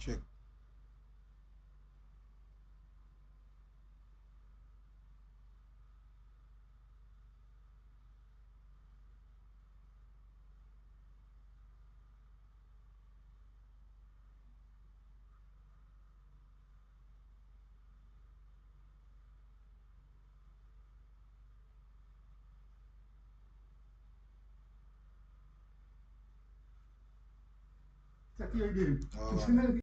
Check. All right.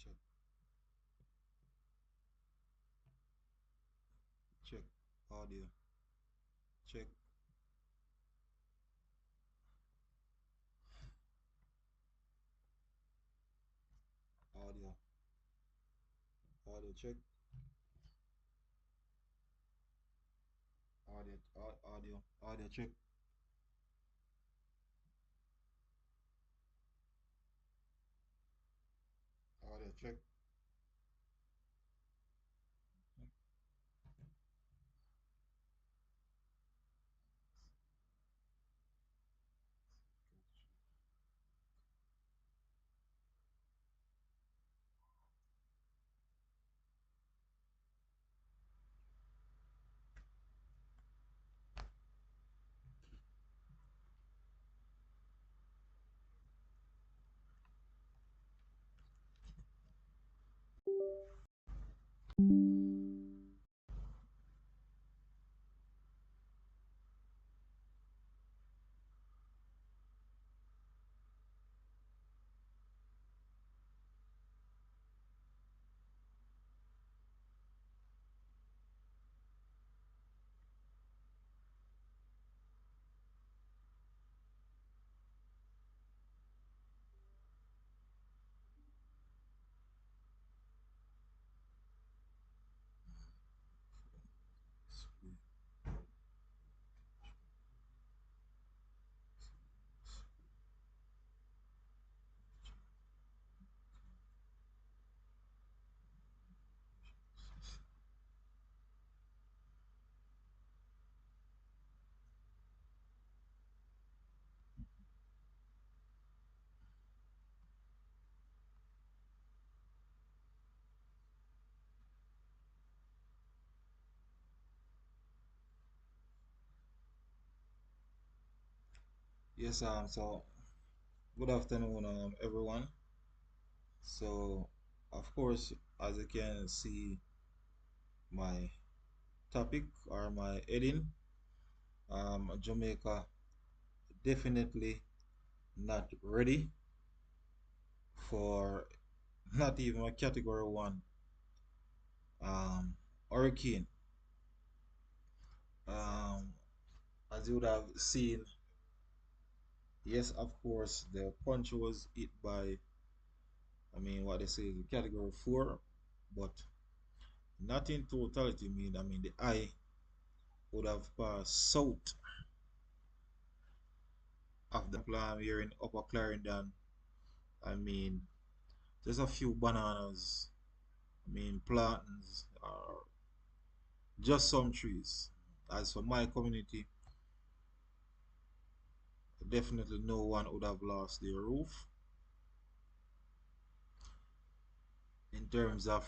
Check. Check. Audio. Check. Audio. Audio check. Audio check. Audio check. Yes, so good afternoon, everyone. So, of course, as you can see, my topic or my heading, Jamaica definitely not ready for not even a category one hurricane. Um, as you would have seen, yes, of course, the punch was hit by, what they say, the category four, but not in totality. The eye would have passed south of the plan here in Upper Clarendon. I mean, just a few bananas. Plantains are just some trees. As for my community, definitely no one would have lost their roof. In terms of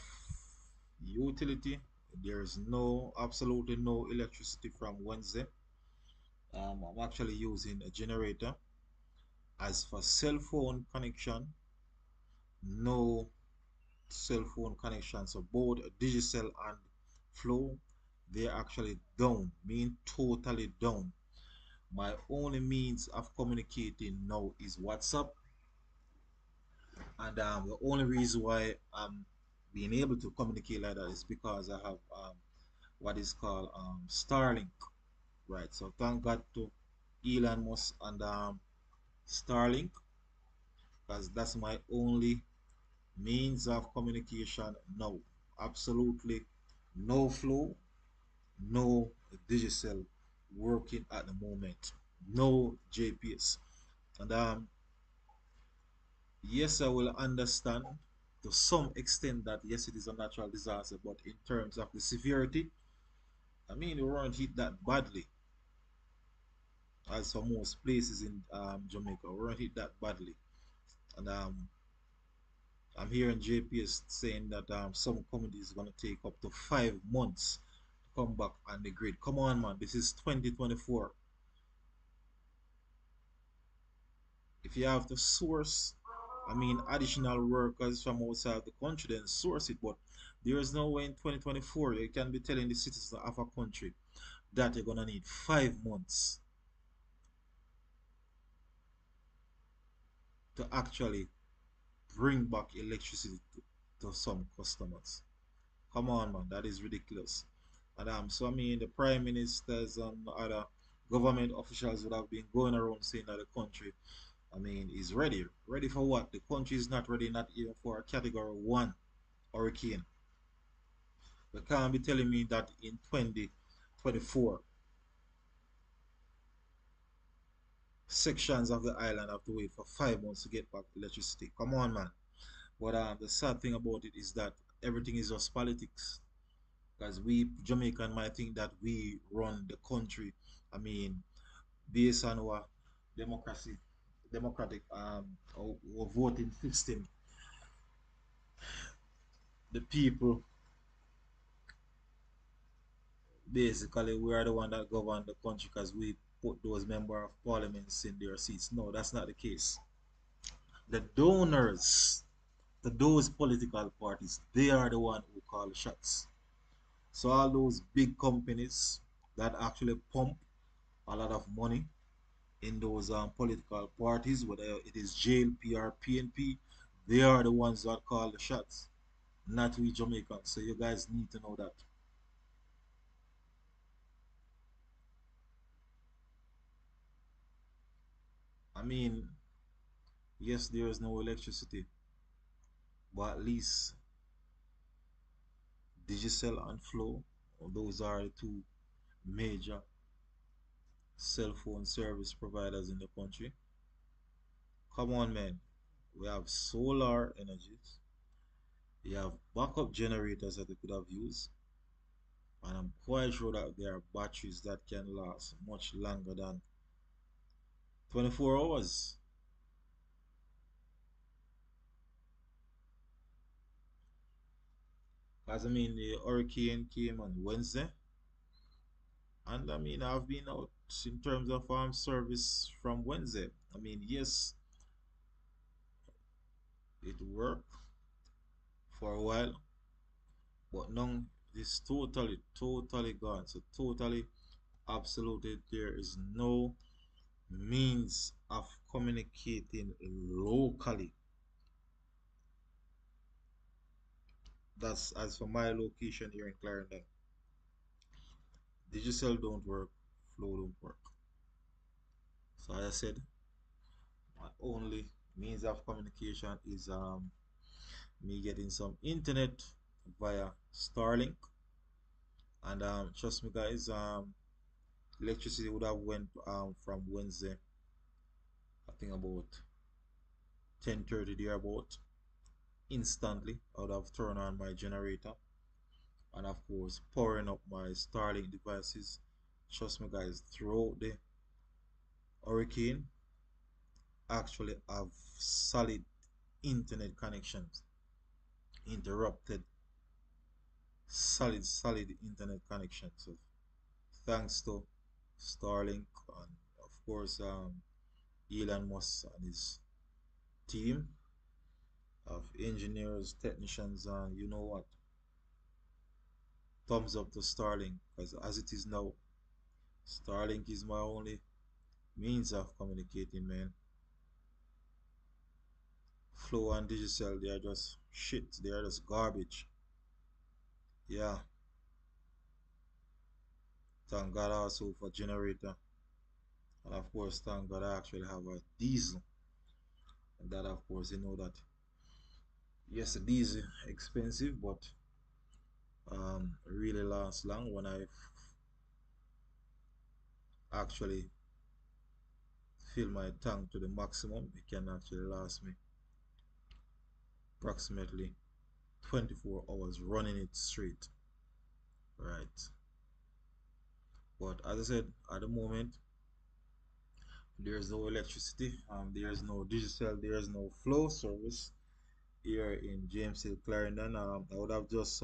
utility, there's no absolutely no electricity from Wednesday. I'm actually using a generator. As for cell phone connection, no cell phone connection. So both Digicel and Flow, they're actually down, mean totally down. My only means of communicating now is WhatsApp, and the only reason why I'm being able to communicate like that is because I have what is called Starlink, right? So thank God to Elon Musk and Starlink, because that's my only means of communication now. Absolutely no flow, no digital working at the moment, no JPS. And yes, I will understand to some extent that yes, it is a natural disaster, but in terms of the severity, I mean, we weren't hit that badly as for most places in Jamaica. We weren't hit that badly. And I'm hearing JPS saying that some communities are going to take up to 5 months to come back on the grid. Come on, man. This is 2024. If you have to source, I mean, additional workers from outside the country, then source it. But there is no way in 2024 you can be telling the citizens of a country that you're going to need 5 months to actually bring back electricity to some customers. Come on, man, that is ridiculous. And so I mean, the prime ministers and other government officials would have been going around saying that the country, I mean, is ready. Ready for what? The country is not ready, not even for a category 1 hurricane. You can't be telling me that in 2024, sections of the island have to wait for 5 months to get back electricity. Come on, man. But the sad thing about it is that everything is just politics. Because we Jamaican might think that we run the country. I mean, based on our democracy, democratic our voting system, the people basically we are the one that govern the country because we put those member of parliaments in their seats. No, that's not the case. The donors to those political parties, they are the one who call the shots. So all those big companies that actually pump a lot of money in those political parties, whether it is JLP or PNP, they are the ones that call the shots, not we Jamaicans. So you guys need to know that. I mean, yes, there is no electricity, but at least Digicel and Flow, those are the two major cell phone service providers in the country. Come on, man. We have solar energies. We have backup generators that we could have used. And I'm quite sure that there are batteries that can last much longer than 24 hours. Because I mean, the hurricane came on Wednesday, and I mean, I've been out in terms of service from Wednesday. I mean, yes, it worked for a while, but now it's totally gone. So, totally, absolutely, there is no means of communicating locally. That's as for my location here in Clarendon. Digital don't work, flow don't work. So as I said, my only means of communication is me getting some internet via Starlink. And trust me guys, electricity would have went from Wednesday, I think about 10:30 there about instantly. I would have turned on my generator and of course powering up my Starlink devices. Trust me, guys, throughout the hurricane, actually have solid internet connections, interrupted solid internet connections. So thanks to Starlink and of course Elon Musk and his team of engineers, technicians, and you know what? Thumbs up to Starlink because as it is now, Starlink is my only means of communicating, man. Flow and Digital, they are just shit. They are just garbage. Yeah, thank God also for generator. And of course, thank God I actually have a diesel. And that, of course, you know that, yes, a diesel expensive, but really lasts long when I actually fill my tank to the maximum. It can actually last me approximately 24 hours running it straight. Right. But as I said, at the moment, there's no electricity, there's no digital, there's no flow service here in James Hill, Clarendon. I would have just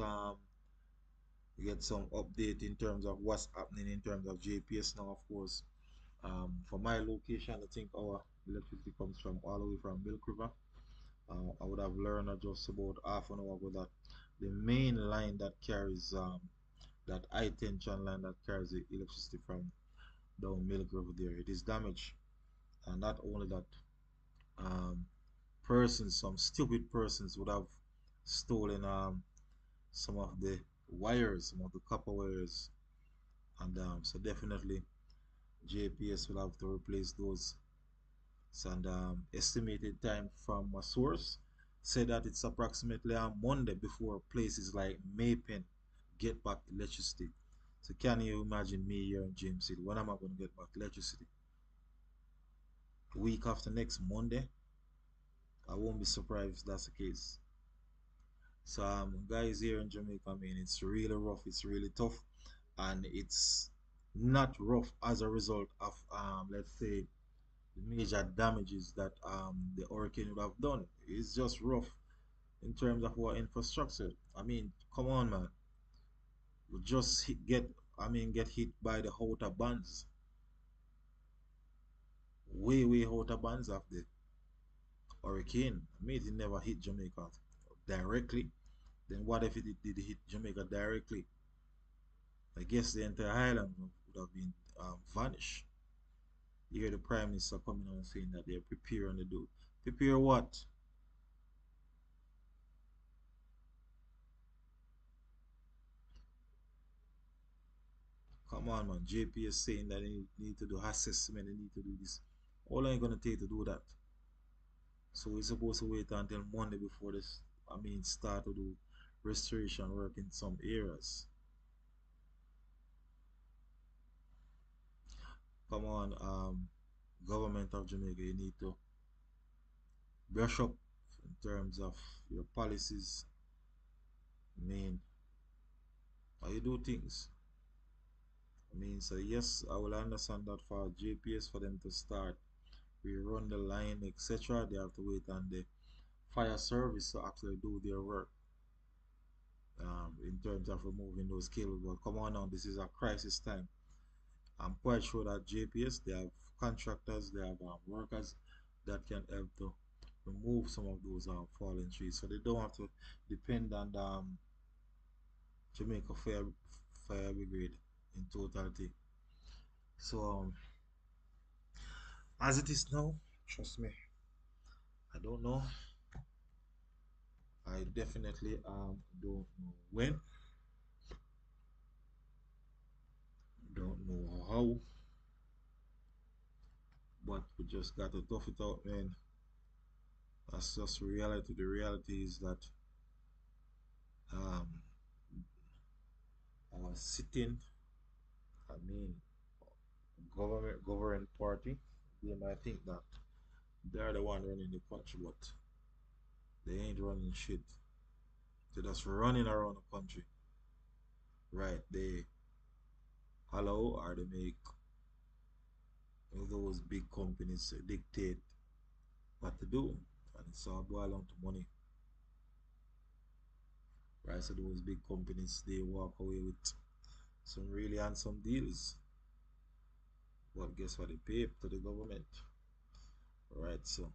get some update in terms of what's happening in terms of JPS now, of course. For my location, I think our electricity comes from all the way from Milk River. I would have learned just about half an hour ago that the main line that carries that high tension line that carries the electricity from down Milk River there, it is damaged. And not only that, um, some stupid persons would have stolen some of the wires, some of the copper wires, and so definitely JPS will have to replace those. And estimated time from a source said that it's approximately a Monday before places like Maypen get back electricity. So can you imagine me here in James City? When am I going to get back electricity? Week after next Monday? I won't be surprised if that's the case. So guys here in Jamaica, I mean it's really rough, it's really tough, and it's not rough as a result of let's say the major damages that the hurricane would have done. It's just rough in terms of our infrastructure. I mean, come on, man. We just get hit by the outer bands, way outer bands of the hurricane. I mean, it never hit Jamaica directly. Then what if it did hit Jamaica directly? I guess the entire island would have been vanished. You hear the Prime Minister coming out and saying that they're preparing to do. Prepare what? Come on, man. JP is saying that they need to do assessment, they need to do this. How long are you going to take to do that? So we're supposed to wait until Monday before this, start to do restoration work in some areas. Come on, government of Jamaica, you need to brush up in terms of your policies. I mean, how you do things. So yes, I will understand that for JPS for them to start, we run the line, etc. They have to wait on the fire service to actually do their work in terms of removing those cables. But come on now, this is a crisis time. I'm quite sure that JPS, they have contractors, they have workers that can help to remove some of those fallen trees. So they don't have to depend on Jamaica Fire Brigade in totality. So as it is now, trust me, I don't know. I definitely don't know when, don't know how, but we just got to tough it out, man. That's just reality. The reality is that um, our sitting, I mean, government party, they might think that they're the one running the country, but they ain't running shit. They're just running around the country. right? They allow or they make those big companies dictate what to do, and it's all boil down to money, right? So those big companies they walk away with some really handsome deals, but guess what? They pay to the government, right? So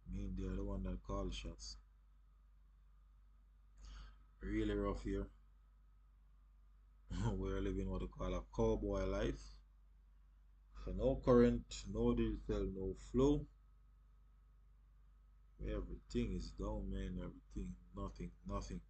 I mean they're the one that call shots. Really rough here. We're living what they call a cowboy life. So no current, no digital, no flow. Everything is down, man. Everything, nothing, nothing.